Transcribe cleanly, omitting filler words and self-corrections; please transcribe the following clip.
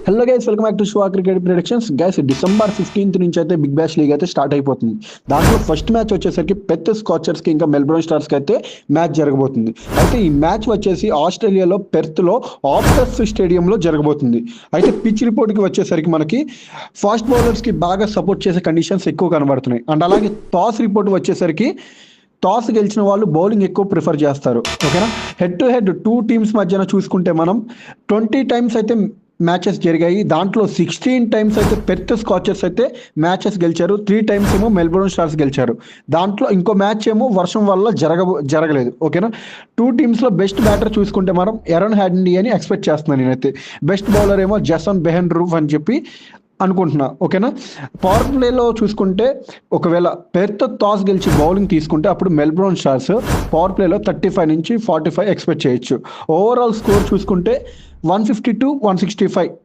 Hello guys, welcome back to show cricket predictions. Guys, December 15th నుంచి అయితే big bash league అయితే start అయిపోతుంది. దాంట్లో ఫస్ట్ మ్యాచ్ వచ్చేసరికి పెర్త్ స్కాచర్స్ కి ఇంకా మెల్బోర్న్ స్టార్స్ కి అయితే మ్యాచ్ జరగబోతుంది. అయితే ఈ మ్యాచ్ వచ్చేసి ఆస్ట్రేలియాలో పెర్త్లో ఆప్టస్ స్టేడియంలో జరగబోతుంది. అయితే పిచ్ రిపోర్ట్ కి వచ్చేసరికి మనకి ఫాస్ట్ బౌలర్స్ కి బాగా సపోర్ట్ చేసే కండిషన్స్ ఎక్కువ కనబడుతున్నాయి. అండ్ అలాగే టాస్ రిపోర్ట్ వచ్చేసరికి టాస్ గెలిచిన వాళ్ళు బౌలింగ్ ఎక్కువ ప్రిఫర్ చేస్తారు. ఓకేనా, head to head two teams మధ్యన చూసుకుంటే మనం 20 టైమ్స్ అయితే మ్యాచెస్ జరిగాయి. దాంట్లో 16 టైమ్స్ అయితే పెర్త్ స్కాచర్స్ అయితే మ్యాచెస్ గెలిచారు. 3 టైమ్స్ ఏమో మెల్బోర్న్ స్టార్స్ గెలిచారు. దాంట్లో ఇంకో మ్యాచ్ ఏమో వర్షం వల్ల జరగలేదు. ఓకేనా, టూ టీమ్స్లో బెస్ట్ బ్యాటర్ చూసుకుంటే మనం ఎరన్ హ్యాడ్లీ అని ఎక్స్పెక్ట్ చేస్తున్నాను నేనైతే. బెస్ట్ బౌలర్ ఏమో జసన్ బెహెన్రూఫ్ అని చెప్పి అనుకుంటున్నా. ఓకేనా, పవర్ ప్లేలో చూసుకుంటే ఒకవేళ పెర్త్ టాస్ గెలిచి బౌలింగ్ తీసుకుంటే అప్పుడు మెల్బోర్న్ స్టార్స్ పవర్ ప్లేలో 35 నుంచి 45 ఎక్స్పెక్ట్ చేయొచ్చు. ఓవరాల్ స్కోర్ చూసుకుంటే 150 to 165